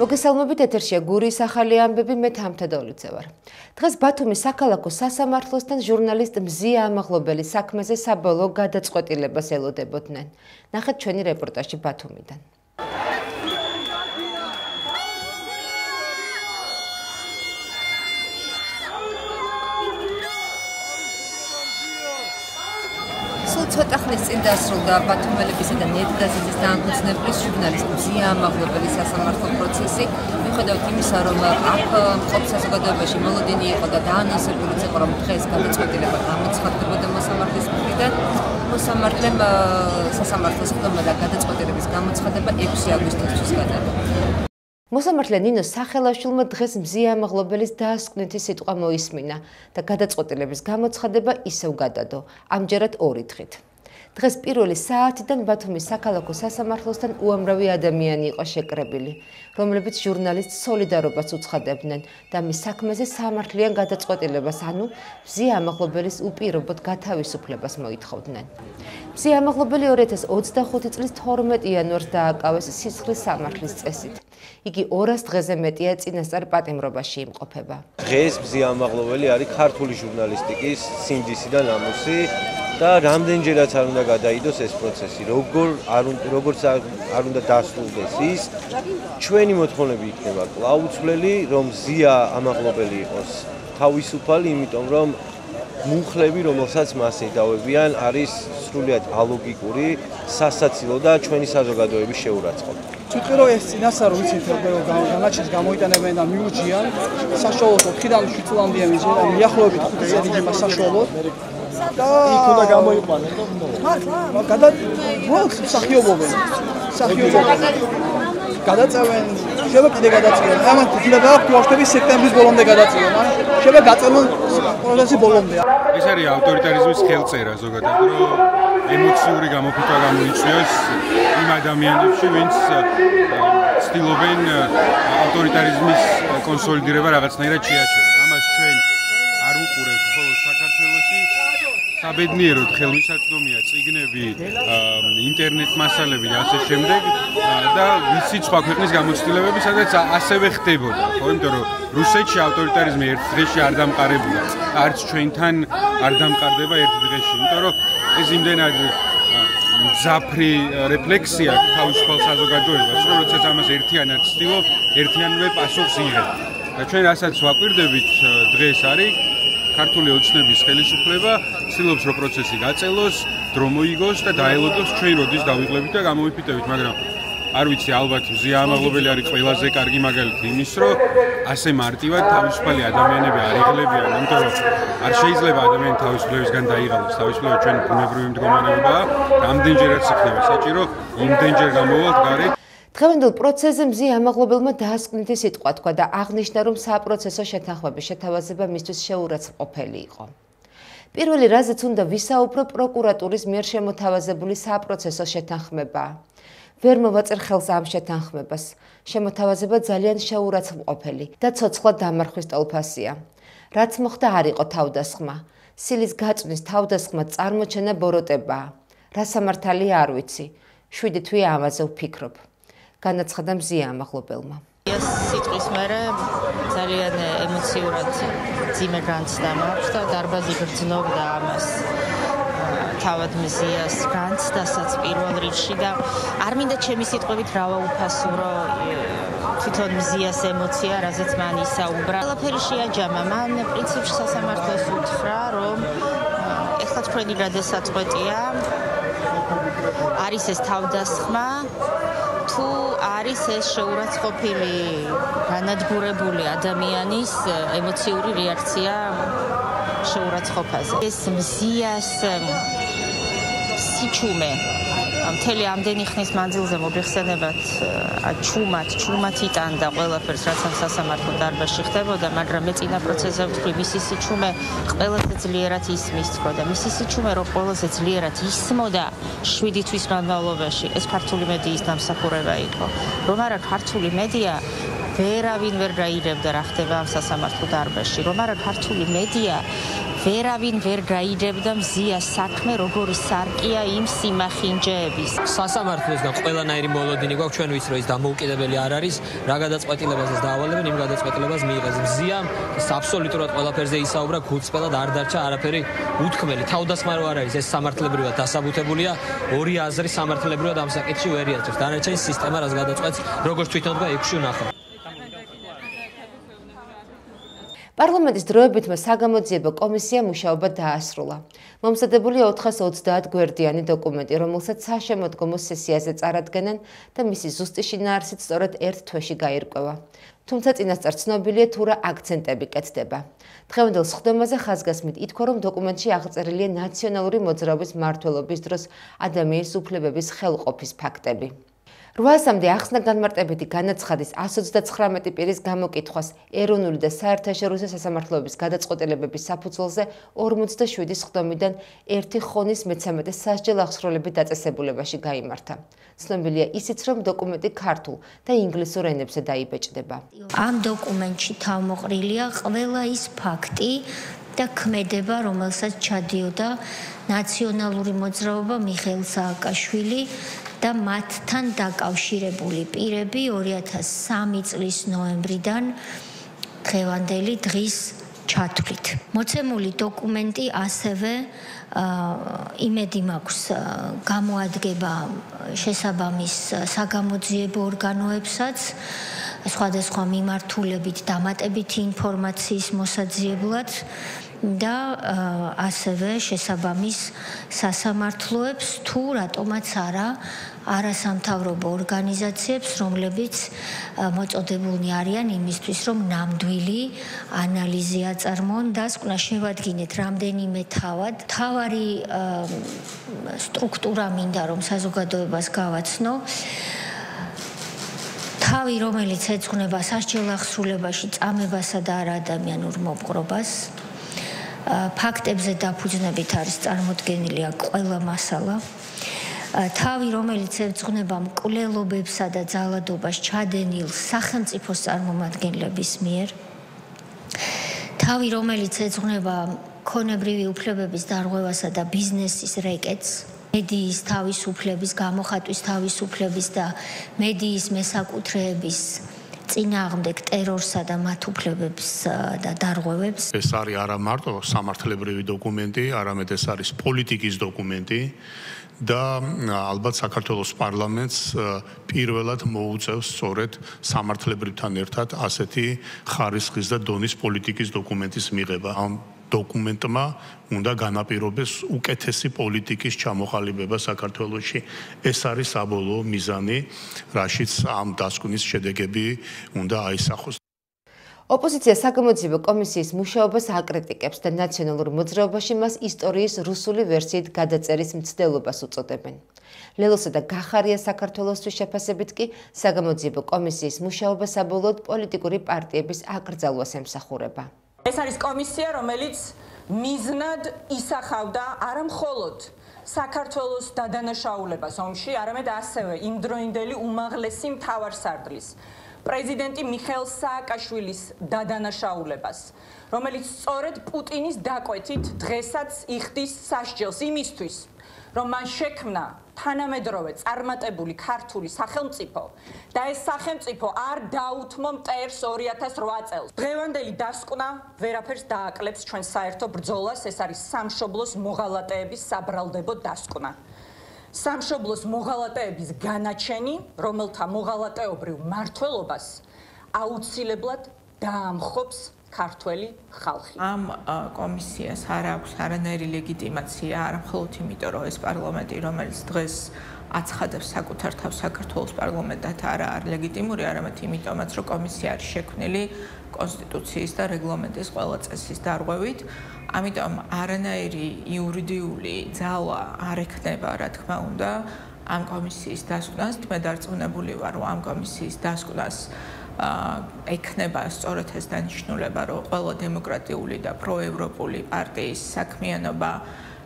მოგესალმებით, ეთერშია გურიის ახალი ამბები, მე თამთედოლიძე ვარ. დღეს ბათუმის საქალაქო სასამართლოსთან ჟურნალისტ მზია ამაღლობელი საქმეზე საბოლოო გადაწყვეტილებას ელოდებოდნენ. ნახეთ ჩვენი რეპორტაჟი ბათუმიდან. ცოტა ხნის წინ დასრულდა ბათუმელებისა და ნეტგაზეთის დამფუძნებლის ჟურნალისტ მზია ამაღლობელის სასამართლო პროცესი. მიუხედავად იმისა, რომ აქ მყოფ საზოგადოებაში მოლოდინი იყო და დაანონსებული იყო, რომ დღეს გადაწყვეტილება გამოცხადდებოდა მოსამართლის მხრიდან, მოსამართლემ სასამართლოს ხდომა და გადაწყვეტილების გამოცხადება 6 აგვისტოსთვის გადადო. მოსამართლე ნინო სახელაშვილმა დღეს მზია ამაღლობელის დაასკვნითი სიტყვა მოისმინა და გადაწყვეტილების გამოცხადება ისევ გადადო, ამჯერად 2 დღით. დღეს პირველი საათიდან ბათუმის საქალაქო სასამართლოსთან უამრავი ადამიანი იყო შეკრებილი, რომლებიც ჟურნალისტ სოლიდარობას უცხადებდნენ და მის საქმეზე სამართლიან გადაწყვეტილებას, ანუ მზია ამაღლობელის უპირობოდ გათავისუფლებას მოითხოვდნენ. მზია ამაღლობელი 2025 წლის 12 იანვარს დააკავეს სისხლის სამართლის წესით. იგი 200 დღეზე მეტია წინასწარ პატიმრობაში იმყოფება. დღეს მზია ამაღლობელი არის ქართული ჟურნალისტიკის სინდისი და ნამუსი და რამდენჯერაც არ უნდა გადაიდოს ეს პროცესი, როგორც არ უნდა დასრულდეს ის, ჩვენი მოთხოვნები იქნება კлауცვლელი, რომ მზია ამაღლობელი იყოს თავისუფალი, იმიტომ რომ მუხლები, რომელსაც მას ედავებიან, არის სრულიად ალოგიკური, სასაცილო და ჩვენი საზოგადოების შეურაცხყოფა. ვიტყვი რომ ეს წინასწარ რო ვიცით რომ განაჩენს გამოიტანებენ და მიურჩიან საშუალოდ 4-დან 7 წლამდე მიახლოებით 5 წელი იქნება საშუალოდ და იქ უნდა გამოიყვანონ და მსახიობობენ გადაწევენ შეიძლება კიდე გადაწევენ ამან კიდე გააქვთ ვაშტები სექტემბრის ბოლომდე გადაწევენ შეიძლება გაწევენ პროცესი ბოლომდე ეს არის ავტორიტარიზმის ხელწერა ზოგადად რომ ემოციური გამოფიტვა გამოიწვიოს იმ ადამიანებში, ვინც ცდილობენ ავტორიტარიზმის კონსოლიდირება რაღაცნაირად შეაჩერონ. ამას ჩვენ არ უყურებთ, ხოლო საქართველოში საბედნიეროდ ხელმისაწვდომია წიგნები, ინტერნეტ მასალები და ასე შემდეგ და ვიცით სხვა ქვეყნის გამოცდილებები, სადაც ასევე ხდებოდა, ხო, იმიტომ რომ რუსეთში ავტორიტარიზმი ერთ დღეში არ დამყარებულა, არც ჩვენთან არ დამყარდება ერთ დღეში, იმიტომ რომ ეს იმდენად მძაფრი რეფლექსია თავისუფალ საზოგადოებას, რომ როდესაც ამას ერთიანად ცდილობ, ერთიანვე პასუხს იღებ. და ჩვენ რასაც ვაკვირდებით დღეს არის ქართული ოცნების ხელისუფლება, ცდილობს რომ პროცესი გაწელოს, დრო მოიგოს და დაელოდოს ჩვენ როდის დავიღლებით და გამოვიფიტებით, მაგრამ არ ვიცი, ალბათ მზია ამაღლობელი არის ყველაზე კარგი მაგალითი იმის, რომ ასე მარტივად თავისუფალი ადამიანები არ იღლებიან, იმიტომ რომ არ შეიძლება ადამიანი თავისუფლებისგან დაიღალოს. თავისუფლება ჩვენ ბუნებრივი მდგომარეობაა, რამდენჯერაც იქნება საჭირო, იმდენჯერ გამოვალთ გარეთ. დღევანდელ პროცესზე მზია ამაღლობელმა დაასკვნითი სიტყვა თქვა და აღნიშნა, რომ საპროცესო შეთანხმების შეთავაზება მისთვის შეურაცხყოფელი იყო. პირველი რაზეც უნდა ვისაუბრო პროკურატურის მიერ შემოთავაზებული საპროცესო შეთანხმებაა. ვერ მოვაწერ ხელს ამ შეთანხმებას. შემოთავაზება ძალიან შეურაცხყოფელი და ცოცხლად დამარხვის ტოლფასია. რაც მოხდა არ იყო თავდასხმა. სილის გაწვნის თავდასხმა წარმოჩენა ბოროტებაა. რა სამართალია არ ვიცი. 7 თვე ამაზე ვფიქრობ. განაცხადა მზია ამაღლობელმა. ეს სიტყვის მერე ძალიან ემოციურად ძიმე განცდა მაქვს და დარბაზი გრძნობდა ამას. თავად მზიას განცდასაც პირველ რიგში და არ მინდა ჩემი სიტყვებით რა ვაუფასურო თვითონ მზიას ემოცია, რაზეც მან ისაუბრა. ყველაფერი შეაჯამა. მან პრინციპში სასამართლოს უთხრა, რომ ეხლა თქვენი გადასაწყვეტია, არის ეს თავდასხმა, თუ არის ეს შეურაცხყოფილი განადგურებული ადამიანის ემოციური რეაქცია შეურაცხყოფაზე. ეს მზიას სიჩუმე მთელი ამდენი ხნის მანძილზე მოიხსენებათ ჩუმად იტანდა ყველაფერს, რაც ამ სასამართლო დარბაზში ხდებოდა, მაგრამ მე წინა პროცესზე ვთქვი, მისი სიჩუმე ყველაზე ძლიერად ისმის თქო და მისი სიჩუმე რომ ყველაზე ძლიერად ისმოდა 7 თვის განმავლობაში, ეს ქართული მედიის დამსახურება იყო. რომ არა ქართული მედია ვერავინ ვერ გაიგებდა რა ხდება ამ სასამართლო დარბაზში, რომ არა ქართული მედია ვერავინ ვერ გაიჯებდა მზიას საქმე როგორი სარკია იმ სიმახინჯეების. სასამართლოსგან ყველანაირი მოლოდინი გვაქვს, ჩვენ ვიცით, რომ ის დამოუკიდებელი არ არის, რა გადაწყვეტილებასაც დაავალებენ, იმ გადაწყვეტილებას მიიღეს. მზიამ აბსოლუტურად ყველაფერზე ისაუბრა, გულწრფელად არ დარჩა არაფერი უთქმელი. თავდასხმა რო არ არის, ეს სამართლებრივად დასაბუთებულია, ორი აზრი სამართლებრივად ამ საკითხში ვერ იარჩევს. დანარჩენი სისტემა რას გადაწყვეტს, როგორც თვითონ თქვა 6-ში ვნახავ. პარლამენტის დროებითმა საგამოძიებო კომისიამ მუშაობა დაასრულა. მომზადებულია 430 გვერდიანი დოკუმენტი, რომელსაც საშემოდგომო სესიაზე წარადგენენ და მისი ზუსტი შინაარსით სწორედ ერთ თვეში გაირკვევა. თუმცა წინასწარ ცნობილია თუ რა აქცენტები კეთდება. დღევანდელ სხდომაზე ხაზგასმით ითქვა, რომ დოკუმენტში აღწერილია ნაციონალური მოძრაობის მმართველობის დროს ადამიანის უფლებების ხელყოფის ფაქტები. 800-მდე ახსნა-განმარტებითი განაცხადის 129 პირის გამოკითხვას ეროვნული და საერთაშორისო სასამართლოების გადაწყვეტილებების საფუძველზე 47 სხდომიდან 1 ხონის 13 სასჯელ აღსრულებით დაწესებულებაში გაიმართა. ცნობილია ისიც, რომ დოკუმენტი ქართულ და ინგლისურ ენებზე დაიბეჭდება. ამ დოკუმენტში თავმოყრილია ყველა ის ფაქტი და ქმედება, რომელსაც ჩადიოდა ნაციონალური მოძრაობა მიხეილ სააკაშვილი და მათთან დაკავშირებული პირები 2003 წლის ნოემბრიდან დღევანდელი დღის ჩათვლით. მოცემული დოკუმენტი ასევე იმედი მაქვს გამოადგება შესაბამის საგამოძიებო ორგანოებსაც სხვადასხვა მიმართულებით დამატებითი ინფორმაციის მოსაძიებლად და ასევე შესაბამის სასამართლოებს თუ რატომაც არა არასამთავრობო ორგანიზაციებს, რომლებიც მოწოდებულნი არიან იმისთვის, რომ ნამდვილი ანალიზი აწარმოონ და შევადგინეთ რამდენიმე თავარი სტრუქტურა მინდა რომ საზოგადოებას გავაცნო. თავი, რომელიც ეძღვნება სასჯელ აღსრულებაში წამებასა და არა ადამიანურ მოპყრობას, ფაქტებზე დაფუძნებით არის წარმოდგენილი ყველა მასალა. თავი, რომელიც ეძღვნება მკვლელობებსა და ძალადობას ჩადენილ სახელმწიფოს წარმომადგენლების მიერ. თავი, რომელიც ეძღვნება ქონებრივი უფლებების დარღვევასა და ბიზნესის რეკეტს. მედიის თავისუფლების, გამოხატვის თავისუფლების და მედიის მესაკუთრეების წინააღმდეგ ტერორსა და მათ უფლებებს და დარღვევებს. ეს არის არა მარტო სამართლებრივი დოკუმენტი, არამედ ეს არის პოლიტიკის დოკუმენტი და ალბათ საქართველოს პარლამენტს პირველად მოუწევს სწორედ სამართლებრივთან ერთად ასეთი ხარისხის და დონის პოლიტიკის დოკუმენტის მიღება. ამ დოკუმენტმა უნდა განაპირობოს უკეთესი პოლიტიკის ჩამოყალიბება საქართველოში. ეს არის საბოლოო მიზანი, რაშიც ამ დასკვნის შედეგები უნდა აისახოს. ოპოზიცია საგამოძიებო კომისიის მუშაობას აკრიტიკებს და ნაციონალურ მოძრაობაში მას ისტორიის რუსული ვერსიით გადაწერის მცდელობას უწოდებენ. ლელოსა და გახარია საქართველოსთვის შეფასებით კი საგამოძიებო კომისიის მუშაობა საბოლოოდ პოლიტიკური პარტიების აკრძალვას ემსახურება. ეს არის კომისია, რომელიც მიზნად ისახავდა არა მხოლოდ საქართველოს დადანაშაულებას ომში, არამედ ასევე იმდროინდელი უმაღლესი მთავარსარდლის პრეზიდენტი მიხეილ სააკაშვილის დადანაშაულებას, რომელიც სწორედ პუტინის დაკვეთით დღესაც იხდის სასჯელს იმისთვის, რომ მან შექმნა თანამედროვე წარმატებული ქართული სახელმწიფო და ეს სახელმწიფო არ დაუთმო მტერს 2008 წელს. დღევანდელი დასკვნა ვერაფერს დააკლებს ჩვენ საერთო ბრძოლას, ეს არის სამშობლოს მოღალატეების საბრალდებო დასკვნა. სამშობლოს მოღალატეების განაჩენი, რომელთა მოღალატეობრივ მმართველობას აუცილებლად დაამხობს ქართველი ხალხი. ამ კომისიას არ აქვს არანაირი ლეგიტიმაცია, არა მხოლოდ იმიტომ, რომ ეს პარლამენტი, რომელიც დღეს აცხადებს საკუთარ თავს საქართველოს პარლამენტად არა ლეგიტიმური, არამედ იმიტომაც, რომ კომისია არის შექმნილი კონსტიტუციის და რეგლამენტის ყველა წესის დარღვევით. ამიტომ არანაირი იურიდიული ძალა არ ექნება, რა თქმა უნდა, ამ კომისიის დასკვნას. მე დარწმუნებული ვარ, რომ ამ კომისიის დასკვნას ექნება სწორედ ეს დანიშნულება, რომ ყველა დემოკრატიული და პროევროპული პარტიის საქმიანობა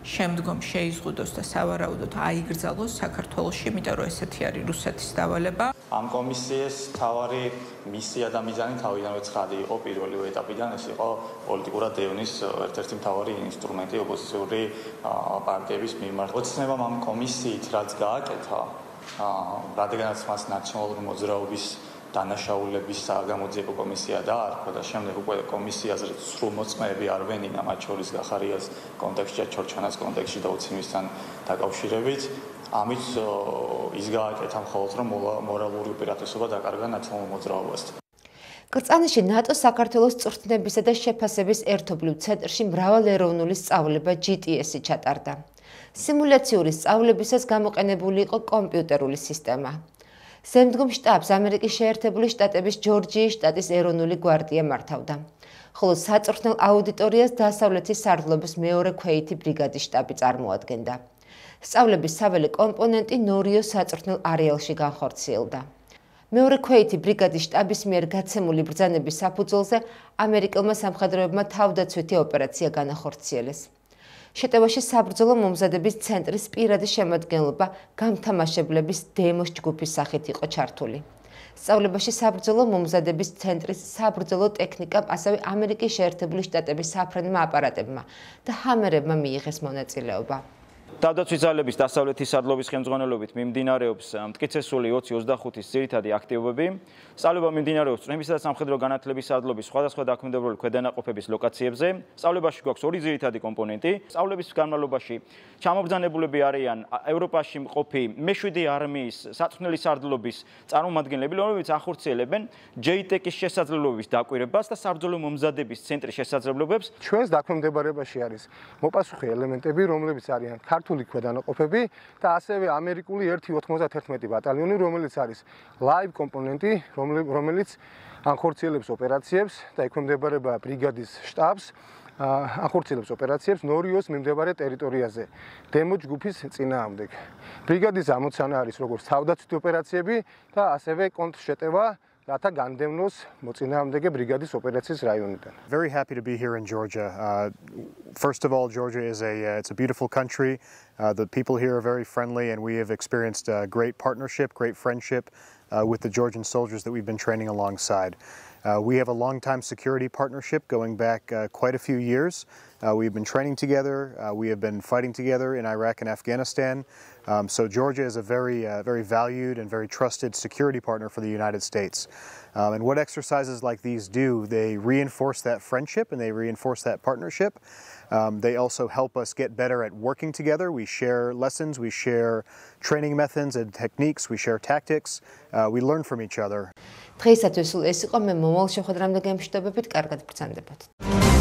შემდგომ შეიზღუდოს და სავარაუდოდ აიგრძალოს საქართველოში, იმიტომ რომ ესეთი არის რუსეთის დავალება. ამ კომისიის თავარი მისია და მიზანი თავიდანვე ცხადი იყო პირველი ეტაპიდან, ეს იყო პოლიტიკურად დევნის ერთ-ერთი მთავარი ინსტრუმენტი ოპოზიციური პარტიების მიმართ. ოცნებამ ამ კომისიით რაც გააკეთა, რადგანაც მას ნაციონალური მოძრაობის დანაშაულების გამოძიებო კომისია დაარქვა და შემდეგ უკვე კომისიაზე სრულ მოწმეები არ ვენინა, მათ შორის გახარიას კონტექსტში, ჩორჩანას კონტექსტში და უციმისთან დაკავშირებით. ამით ის გააკეთა მხოლოდ რომ მორალური უპირატესობა დაკარგა ნაციონალურ მოძრაობასთან. კრწანაში ნატოს საქართველოს წვრთნებისა და შეფასების ერთობლივ ცენტრში მრავალეროვნული სწავლება GTS-ი ჩატარდა. სიმულაციური სწავლებისას გამოყენებული იყო კომპიუტერული სისტემა. შემდგომ შტაბს ამერიკის შეერთებული შტატების ჯორჯიის შტატის ეროვნული გვარდია მართავდა. ხოლო საწვრთნელ აუდიტორიას დასავლეთის სარდლობის მეორე ქვეითი ბრიგადის შტაბი წარმოადგენდა. სწავლების საველე კომპონენტი ნორიოს საწვრთნელ არეალში განხორციელდა. მეორე ქვეითი ბრიგადის შტაბის მიერ გაცემული ბრძანების საფუძველზე ამერიკელმა სამხედროებმა თავდაცვითი ოპერაცია განახორციელეს. შეტევაში საბრძოლო მომზადების ცენტრის პირადი შემადგენლობა გამთამაშებლების დემოს ჯგუფის სახით იყო ჩართული. სწავლებაში საბრძოლო მომზადების ცენტრის საბრძოლო ტექნიკამ, ასევე ამერიკის შეერთებული შტატების საფრენმა აპარატებმა და ჰამერებმა მიიღეს მონაწილეობა. თავდაცვის ძალების დასავლეთის სარდლობის ხელმძღვანელობით მიმდინარეობს მტკიცესული 20-25-ის ძირითადი აქტივობები. სწავლება მიმდინარეობს წვენებისა და სამხედრო განათლების სარდლობის სხვადასხვა დაქვემდებარებული ქვედანაყოფების ლოკაციებზე. სწავლებაში გვაქვს ორი ძირითადი კომპონენტი. სწავლების განმავლობაში ჩამობრძანებულები არიან ევროპაში მყოფი მე-7 არმიის საწვრთნელი სარდლობის წარმომადგენლები, რომლებიც ახორციელებენ JTEC-ის შესაძლებლობების დაკვირვებას და საბრძოლო მომზადების ცენტრის შესაძლებლობებს. ჩვენს დაქვემდებარებაში არის მოპასუხე ელემენტები, რომლებიც არიან ქართული ქვედანაყოფები და ასევე ამერიკული 1-91 ბატალიონი, რომელიც არის live კომპონენტი, რომელიც ახორციელებს ოპერაციებს და ექვემდებარება ბრიგადის შტაბს, ახორციელებს ოპერაციებს ნორიოს მიმდებარე ტერიტორიაზე, დემო ჯგუფის წინააღმდეგ. ბრიგადის ამოცანა არის როგორც თავდაცვითი ოპერაციები და ასევე კონტრშეტევა, რათა განდევნოს მოწინააღმდეგე ბრიგადის ოპერაციის რაიონიდან. Very happy to be here in Georgia. First of all, Georgia is it's a beautiful country. The people here are very friendly, and we have experienced great partnership, great friendship with the Georgian soldiers that we've been training alongside. We have a long-time security partnership going back quite a few years. We've been training together. We have been fighting together in Iraq and Afghanistan. So Georgia is a very valued and very trusted security partner for the United States. And what exercises like these do, they reinforce that friendship and they reinforce that partnership. They also help us get better at working together. We share lessons, we share training methods and techniques, we share tactics. We learn from each other. დღეისათვის ეს იყო მე მომავალ შეხვედრამდე გემშვიდობებით, კარგად ბრძანდებათ.